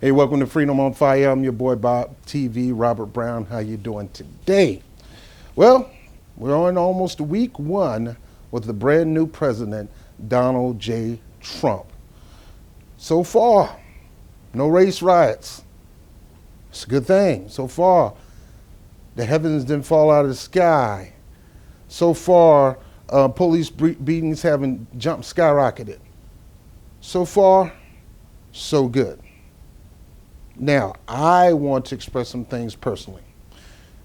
Hey, welcome to Freedom on Fire. I'm your boy Bob TV, Robert Brown. How you doing today? Well, we're on almost week one with the brand new president, Donald J. Trump. So far, no race riots. It's a good thing. So far, the heavens didn't fall out of the sky. So far, police beatings haven't skyrocketed. So far, so good. Now, I want to express some things personally.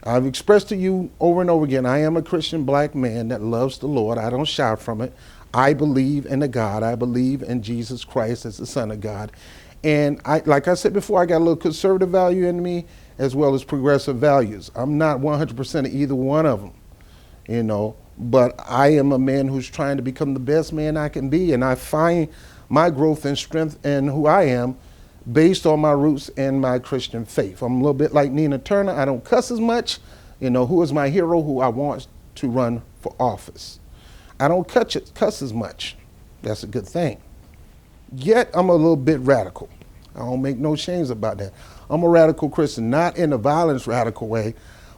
I've expressed to you over and over again, I am a Christian black man that loves the Lord. I don't shy from it. I believe in a God. I believe in Jesus Christ as the Son of God. And like I said before, I got a little conservative value in me as well as progressive values. I'm not 100% of either one of them, but I am a man who's trying to become the best man I can be. And I find my growth and strength in who I am based on my roots and my Christian faith. I'm a little bit like Nina Turner. I don't cuss as much. Who is my hero, who I want to run for office. I don't cuss as much. That's a good thing. Yet I'm a little bit radical. I don't make no shames about that. I'm a radical Christian, not in a violence radical way,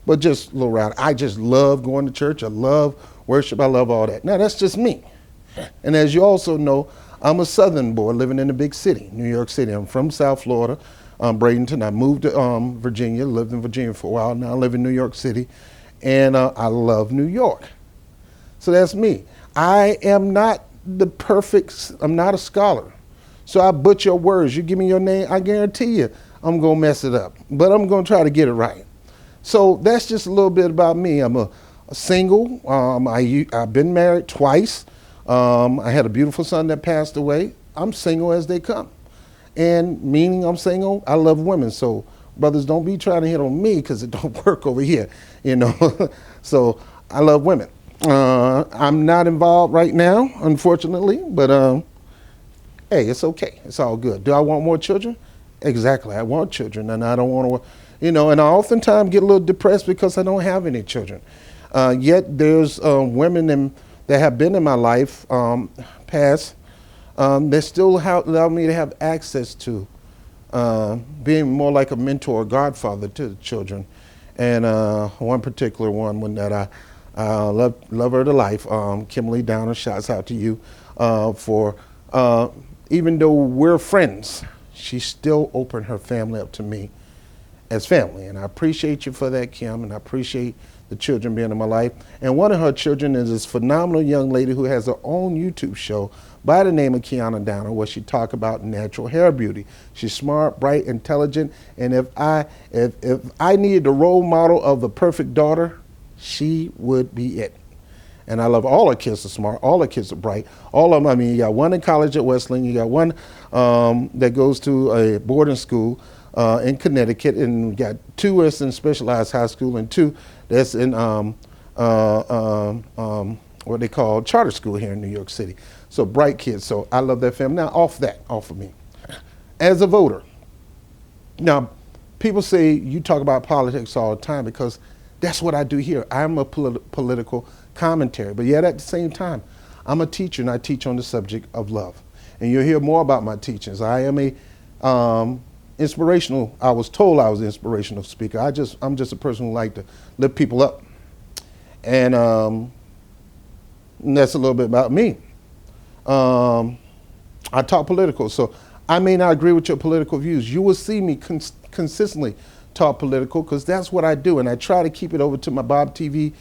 but just a little radical. I just love going to church. I love worship. I love all that. Now, that's just me. And as you also know, I'm a Southern boy living in a big city, New York City. I'm from South Florida, Bradenton. I moved to Virginia, lived in Virginia for a while. Now I live in New York City, and I love New York. So that's me. I am not I'm not a scholar. So I butcher words. You give me your name, I guarantee you I'm going to mess it up. But I'm going to try to get it right. So that's just a little bit about me. I'm a single. I've been married twice. I had a beautiful son that passed away. I'm single as they come. And meaning I'm single, I love women. So brothers, don't be trying to hit on me because it don't work over here, So I love women. I'm not involved right now, unfortunately, but hey, it's okay. It's all good. Do I want more children? Exactly. I want children, and I don't want to, and I oftentimes get a little depressed because I don't have any children. Yet there's women that have been in my life past that still allow me to have access to being more like a mentor or godfather to the children. And one particular one that I love her to life, Kimberly Downer, shouts out to you for even though we're friends, she still opened her family up to me as family. And I appreciate you for that, Kim, and I appreciate the children being in my life. And one of her children is this phenomenal young lady who has her own YouTube show by the name of Kiana Downer, where she talk about natural hair beauty. She's smart, bright, intelligent, and if I needed the role model of the perfect daughter, she would be it. And I love all her kids are smart, all her kids are bright, all of them. I mean, you got one in college at Wesleyan, you got one that goes to a boarding school in Connecticut, and we got two that's in specialized high school, and two that's in what they call charter school here in New York City. So bright kids. So I love that family. Now off of me. As a voter, now people say you talk about politics all the time because that's what I do here. I'm a political commentary, but yet at the same time, I'm a teacher and I teach on the subject of love. And you'll hear more about my teachings. I am a inspirational, I was told I was an inspirational speaker. I'm just a person who like to lift people up. And that's a little bit about me. I talk political, so I may not agree with your political views. You will see me consistently talk political because that's what I do. And I try to keep it over to my Bob TV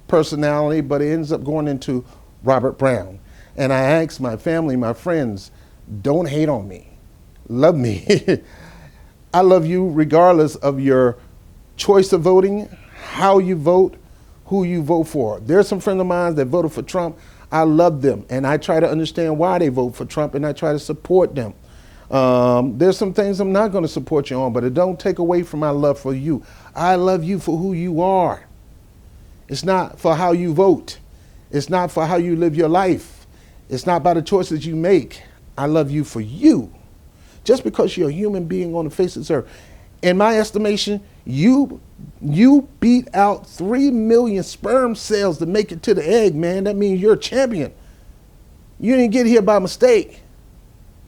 personality, but it ends up going into Robert Brown. And I ask my family, my friends, don't hate on me. Love me. I love you regardless of your choice of voting, how you vote, who you vote for. There's some friends of mine that voted for Trump. I love them, and I try to understand why they vote for Trump, and I try to support them. There's some things I'm not going to support you on, but it don't take away from my love for you. I love you for who you are. It's not for how you vote. It's not for how you live your life. It's not by the choices you make. I love you for you. Just because you're a human being on the face of this earth. In my estimation, you beat out 3 million sperm cells to make it to the egg, man. That means you're a champion. You didn't get here by mistake.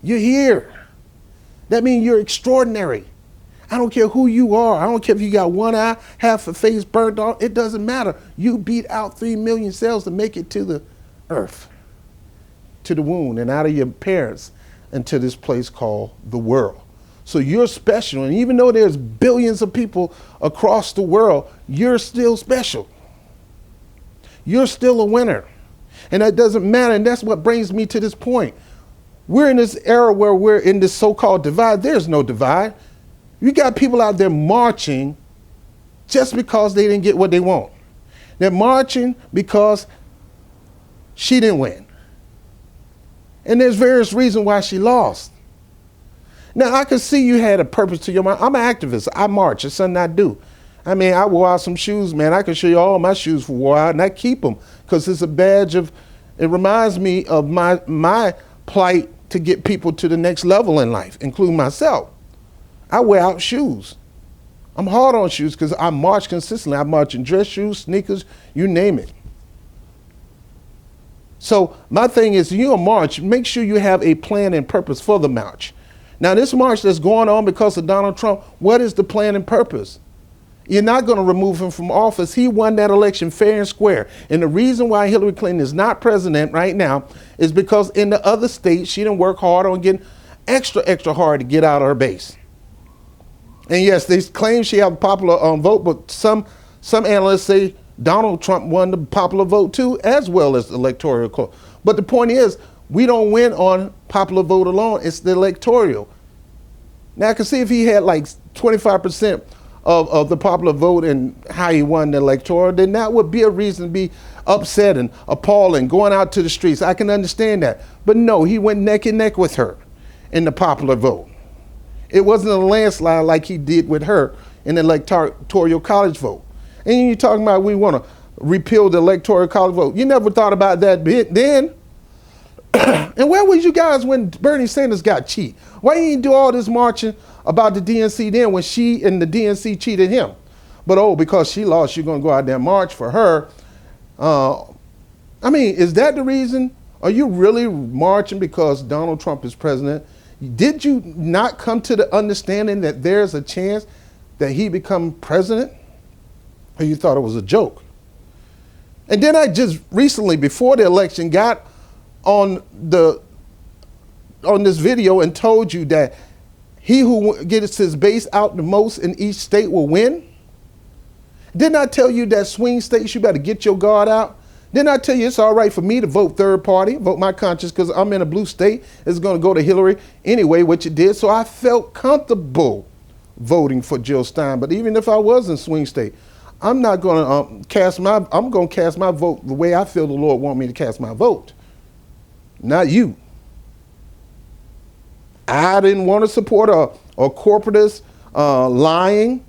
You're here. That means you're extraordinary. I don't care who you are. I don't care if you got one eye, half a face burnt off. It doesn't matter. You beat out 3 million cells to make it to the earth, to the womb, and out of your parents into this place called the world. So you're special. And even though there's billions of people across the world, you're still special. You're still a winner. And that doesn't matter. And that's what brings me to this point. We're in this era where we're in this so-called divide. There's no divide. You got people out there marching just because they didn't get what they want. They're marching because she didn't win. And there's various reasons why she lost. Now, I can see you had a purpose to your mind. I'm an activist. I march. It's something I do. I mean, I wore out some shoes, man. I can show you all my shoes for wore out, and I keep them because it's a badge of, it reminds me of my plight to get people to the next level in life, including myself. I wear out shoes. I'm hard on shoes because I march consistently. I march in dress shoes, sneakers, you name it. So my thing is, you're a march, make sure you have a plan and purpose for the march. Now, this march that's going on because of Donald Trump, what is the plan and purpose? You're not going to remove him from office. He won that election fair and square. And the reason why Hillary Clinton is not president right now is because in the other states, she didn't work hard on getting extra hard to get out of her base. And yes, they claim she have a popular vote, but some analysts say Donald Trump won the popular vote too, as well as the electoral court. But the point is, we don't win on popular vote alone. It's the electoral. Now, I can see if he had like 25% of the popular vote and how he won the electoral, then that would be a reason to be upset and appalled and going out to the streets. I can understand that. But no, he went neck and neck with her in the popular vote. It wasn't a landslide like he did with her in the electoral college vote. And you're talking about we want to repeal the electoral college vote. You never thought about that bit then. And where was you guys when Bernie Sanders got cheat? Why you didn't do all this marching about the DNC then when she and the DNC cheated him? But because she lost, you're going to go out there and march for her. I mean, is that the reason? Are you really marching because Donald Trump is president? Did you not come to the understanding that there's a chance that he become president? Or you thought it was a joke? And then I just recently, before the election, got on this video and told you that he who gets his base out the most in each state will win. Didn't I tell you that swing states, you better get your guard out? Didn't I tell you it's all right for me to vote third party, vote my conscience because I'm in a blue state. It's going to go to Hillary anyway, which it did. So I felt comfortable voting for Jill Stein. But even if I was in swing state, I'm not going to I'm going to cast my vote the way I feel the Lord want me to cast my vote. Not you. I didn't want to support a corporatist, lying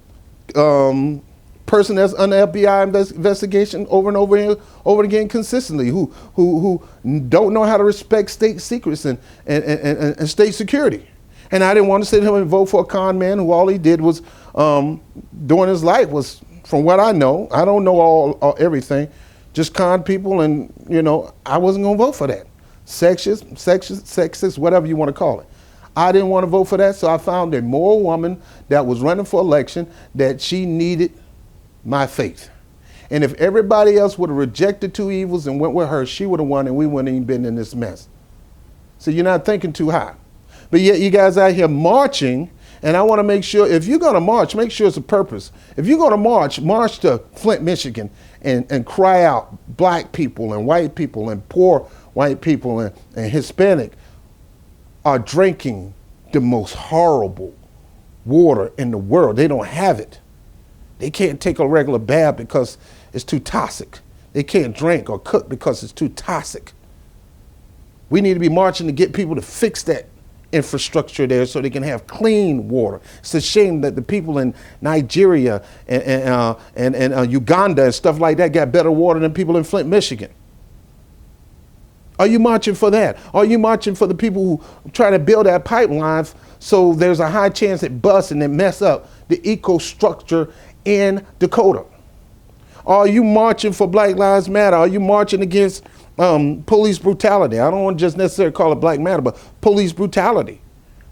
person that's under FBI investigation over and over again consistently, who don't know how to respect state secrets and state security. And I didn't want to sit here and vote for a con man who all he did was during his life was, from what I know, I don't know all everything, just con people, and I wasn't going to vote for that. Sexist, whatever you want to call it. I didn't want to vote for that, so I found a moral woman that was running for election that she needed my faith. And if everybody else would have rejected two evils and went with her, she would have won and we wouldn't even been in this mess. So you're not thinking too high. But yet you guys out here marching, and I want to make sure, if you're going to march, make sure it's a purpose. If you're going to march to Flint, Michigan, and cry out black people and white people and poor white people and Hispanic are drinking the most horrible water in the world. They don't have it. They can't take a regular bath because it's too toxic. They can't drink or cook because it's too toxic. We need to be marching to get people to fix that infrastructure there so they can have clean water. It's a shame that the people in Nigeria and Uganda and stuff like that got better water than people in Flint, Michigan. Are you marching for that? Are you marching for the people who try to build that pipeline so there's a high chance it busts and it mess up the ecostructure in Dakota? Are you marching for Black Lives Matter? Are you marching against police brutality? I don't want to just necessarily call it Black Matter, but police brutality.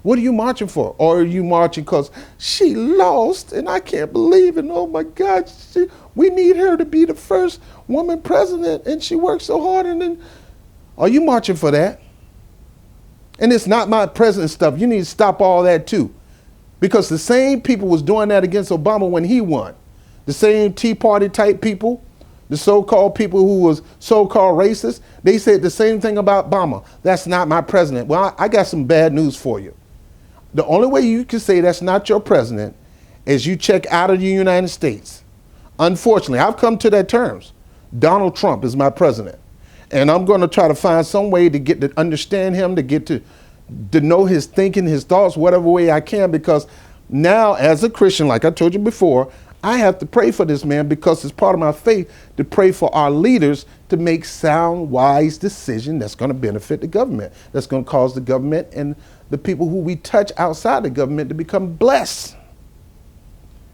What are you marching for? Or are you marching because she lost and I can't believe it? Oh my God, we need her to be the first woman president and she worked so hard. And then, are you marching for that? And it's not my president stuff. You need to stop all that too. Because the same people was doing that against Obama when he won. The same Tea Party type people, the so-called people who was so-called racist, they said the same thing about Obama. That's not my president. Well, I got some bad news for you. The only way you can say that's not your president is you check out of the United States. Unfortunately, I've come to that terms. Donald Trump is my president. And I'm going to try to find some way to get to understand him, to get to know his thinking, his thoughts, whatever way I can, because now as a Christian, like I told you before, I have to pray for this man because it's part of my faith to pray for our leaders to make sound, wise decisions that's going to benefit the government, that's going to cause the government and the people who we touch outside the government to become blessed,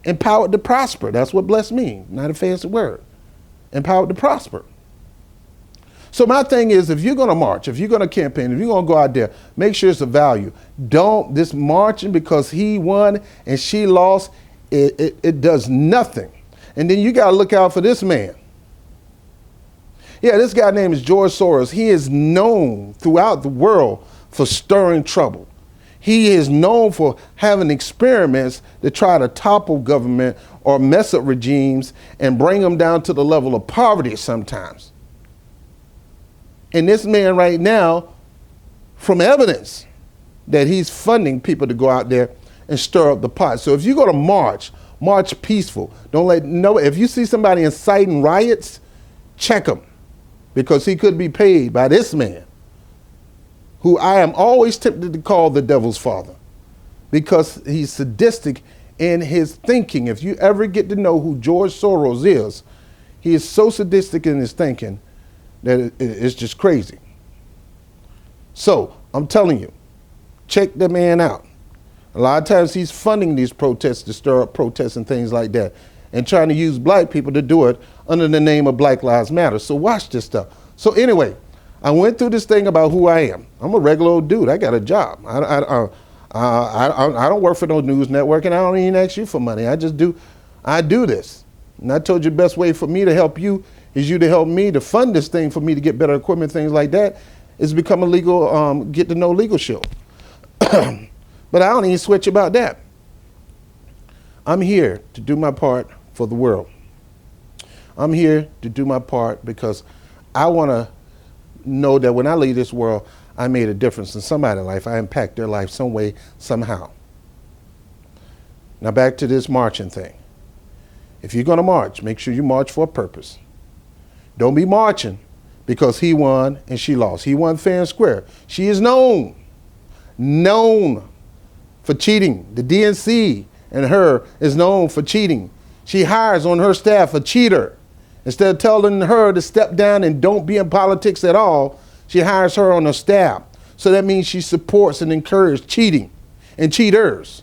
empowered to prosper. That's what blessed means, not a fancy word. Empowered to prosper. So my thing is, if you're going to march, if you're going to campaign, if you're going to go out there, make sure it's a value. Don't, this marching because he won and she lost, it does nothing. And then you got to look out for this man. Yeah, this guy named is George Soros. He is known throughout the world for stirring trouble. He is known for having experiments to try to topple government or mess up regimes and bring them down to the level of poverty sometimes. And this man right now, from evidence that he's funding people to go out there and stir up the pot. So if you go to march peaceful. Don't let no, if you see somebody inciting riots, check him, because he could be paid by this man, who I am always tempted to call the devil's father, because he's sadistic in his thinking. If you ever get to know who George Soros is, he is so sadistic in his thinking that it's just crazy. So I'm telling you, check the man out. A lot of times he's funding these protests to stir up protests and things like that, and trying to use black people to do it under the name of Black Lives Matter. So watch this stuff. So anyway, I went through this thing about who I am. I'm a regular old dude. I got a job. I don't work for no news network, and I don't even ask you for money. I do this. And I told you the best way for me to help you is you to help me to fund this thing for me to get better equipment, things like that, is become a legal, get to know legal show. But I don't even switch about that. I'm here to do my part for the world. I'm here to do my part because I want to know that when I leave this world, I made a difference in somebody's life. I impact their life some way, somehow. Now back to this marching thing. If you're going to march, make sure you march for a purpose. Don't be marching because he won and she lost. He won fair and square. She is known for cheating. The DNC and her is known for cheating. She hires on her staff a cheater. Instead of telling her to step down and don't be in politics at all, she hires her on her staff. So that means she supports and encourages cheating and cheaters.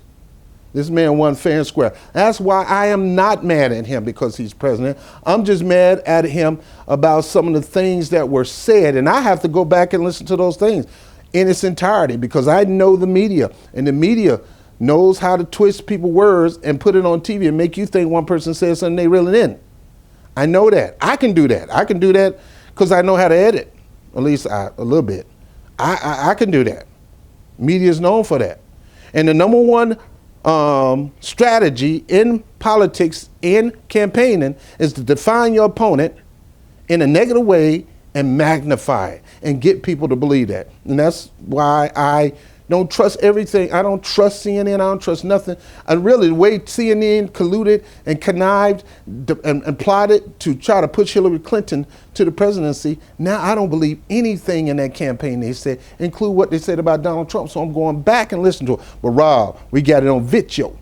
This man won fair and square. That's why I am not mad at him because he's president. I'm just mad at him about some of the things that were said. And I have to go back and listen to those things in its entirety because I know the media. And the media knows how to twist people's words and put it on TV and make you think one person said something they really didn't. I know that. I can do that. I can do that because I know how to edit, at least a little bit. I can do that. Media is known for that. And the number one strategy in politics, in campaigning, is to define your opponent in a negative way and magnify it and get people to believe that. And that's why I don't trust everything. I don't trust CNN. I don't trust nothing. And really, the way CNN colluded and connived and plotted to try to push Hillary Clinton to the presidency, now I don't believe anything in that campaign they said, include what they said about Donald Trump. So I'm going back and listening to it. But Rob, we got it on video.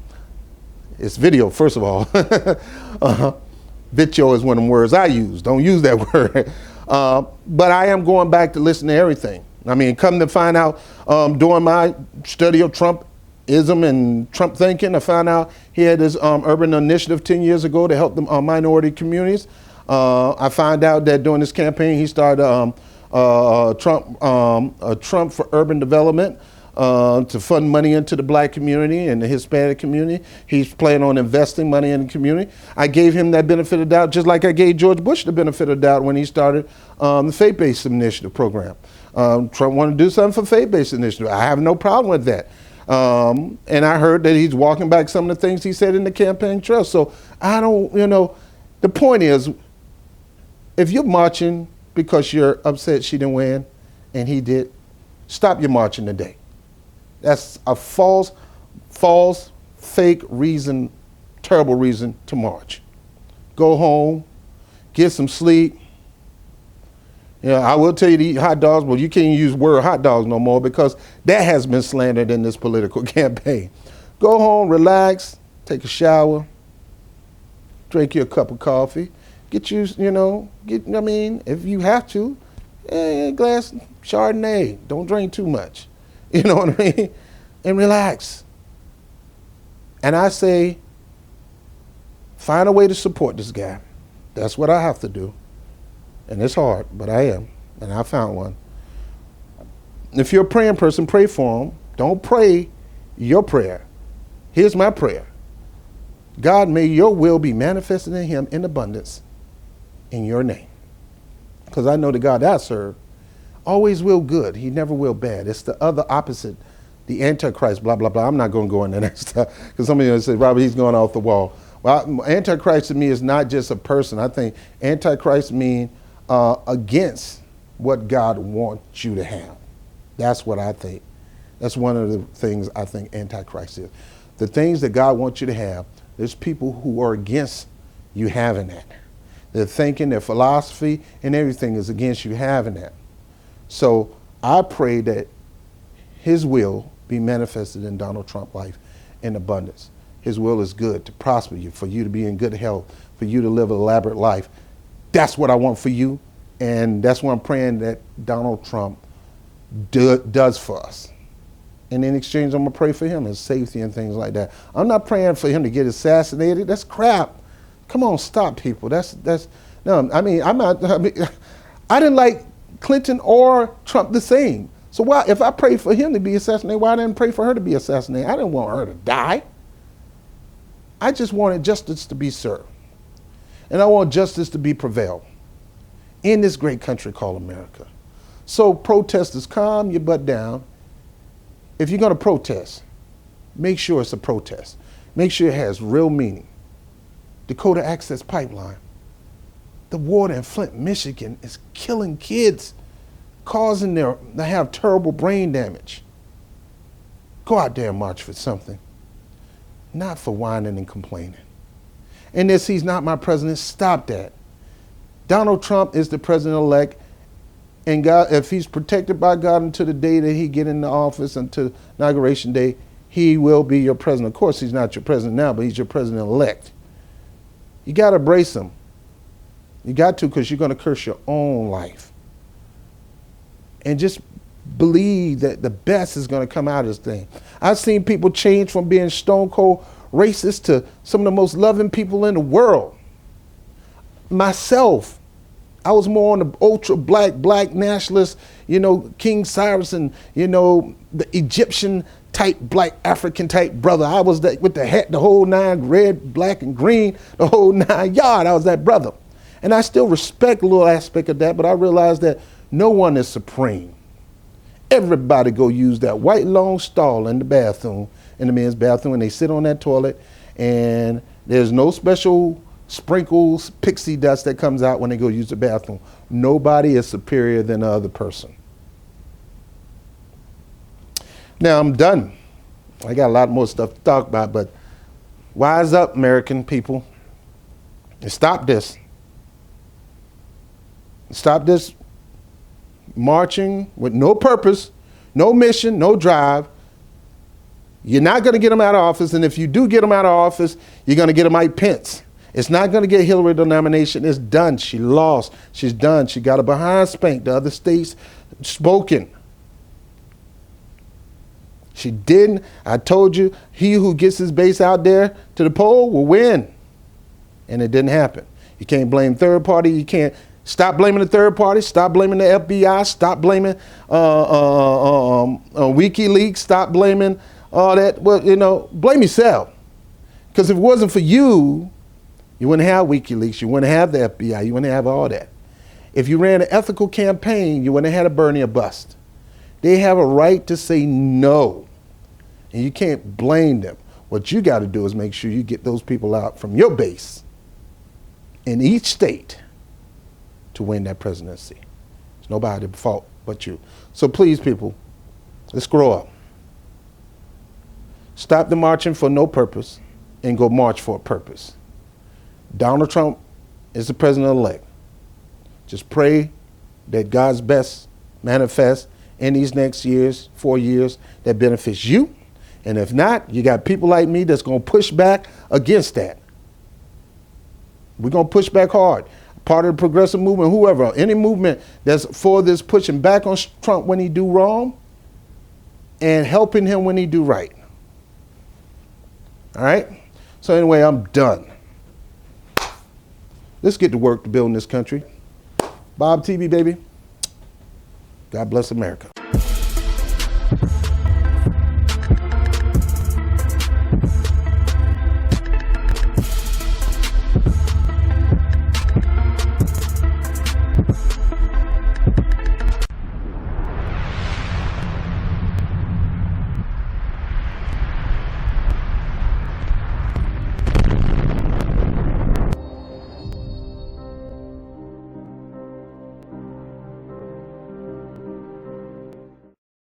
It's video, first of all. Video is one of the words I use. Don't use that word. But I am going back to listen to everything. I mean, come to find out, during my study of Trumpism and Trump thinking, I found out he had this urban initiative 10 years ago to help the minority communities. I found out that during this campaign, he started Trump for Urban Development, to fund money into the black community and the Hispanic community. He's planning on investing money in the community. I gave him that benefit of doubt, just like I gave George Bush the benefit of doubt when he started the faith-based initiative program. Trump wanted to do something for faith-based initiative. I have no problem with that. And I heard that he's walking back some of the things he said in the campaign trail. So I don't, the point is, if you're marching because you're upset she didn't win and he did, stop your marching today. That's a false, fake reason, terrible reason to march. Go home, get some sleep. I will tell you to eat hot dogs, but you can't use the word hot dogs no more because that has been slandered in this political campaign. Go home, relax, take a shower, drink you a cup of coffee, get you, if you have to, a glass of Chardonnay. Don't drink too much. You know what I mean? And relax. And I say, find a way to support this guy. That's what I have to do. And it's hard, but I am. And I found one. If you're a praying person, pray for him. Don't pray your prayer. Here's my prayer. God, may your will be manifested in him in abundance in your name. Because I know the God that I serve always will good. He never will bad. It's the other opposite, the Antichrist, blah, blah, blah. I'm not going to go into that stuff because some of you say, Robert, he's going off the wall. Well, Antichrist to me is not just a person. I think Antichrist means against what God wants you to have. That's what I think. That's one of the things I think Antichrist is. The things that God wants you to have, there's people who are against you having that. Their thinking, their philosophy, and everything is against you having that. So I pray that his will be manifested in Donald Trump's life in abundance. His will is good, to prosper you, for you to be in good health, for you to live an elaborate life. That's what I want for you, and that's what I'm praying that Donald Trump does for us. And in exchange, I'm going to pray for him, his safety and things like that. I'm not praying for him to get assassinated. That's crap. Come on, stop, people. No, I didn't like Clinton or Trump the same. So why, if I prayed for him to be assassinated, why didn't I pray for her to be assassinated? I didn't want her to die. I just wanted justice to be served. And I want justice to be prevailed in this great country called America. So protesters, calm your butt down. If you're going to protest, make sure it's a protest. Make sure it has real meaning. Dakota Access Pipeline. The water in Flint, Michigan is killing kids, causing them to have terrible brain damage. Go out there and march for something, not for whining and complaining. And this, he's not my president, stop that. Donald Trump is the president-elect, and God, if he's protected by God until the day that he get into office, until inauguration day, he will be your president. Of course, he's not your president now, but he's your president-elect. You got to embrace him. You got to, because you're going to curse your own life. And just believe that the best is going to come out of this thing. I've seen people change from being stone cold racist to some of the most loving people in the world. Myself, I was more on the ultra black nationalist, King Cyrus and, the Egyptian type, black African type brother. I was that with the hat, the whole nine, red, black, and green, the whole 9 yard. I was that brother. And I still respect a little aspect of that, but I realize that no one is supreme. Everybody go use that white long stall in the bathroom, in the men's bathroom, and they sit on that toilet, and there's no special sprinkles, pixie dust that comes out when they go use the bathroom. Nobody is superior than the other person. Now I'm done. I got a lot more stuff to talk about, but wise up, American people, and stop this. Stop this marching with no purpose, no mission, no drive. You're not going to get them out of office, and if you do get them out of office, you're going to get them Mike Pence. It's not going to get Hillary the nomination. It's done. She lost. She's done. She got a behind spank. The other states spoken. She didn't. I told you, he who gets his base out there to the poll will win. And it didn't happen. You can't blame third party. You can't Stop blaming the third party. Stop blaming the FBI. Stop blaming WikiLeaks. Stop blaming all that. Well, you know, blame yourself. Because if it wasn't for you, you wouldn't have WikiLeaks. You wouldn't have the FBI. You wouldn't have all that. If you ran an ethical campaign, you wouldn't have had a Bernie or bust. They have a right to say no. And you can't blame them. What you got to do is make sure you get those people out from your base in each state to win that presidency. It's nobody's fault but you. So please, people, let's grow up. Stop the marching for no purpose and go march for a purpose. Donald Trump is the president-elect. Just pray that God's best manifests in these next 4 years that benefits you. And if not, you got people like me that's going to push back against that. We're going to push back hard. Part of the progressive movement, whoever, any movement that's for this pushing back on Trump when he do wrong and helping him when he do right. All right? So anyway, I'm done. Let's get to work to building this country. Bob TV, baby. God bless America.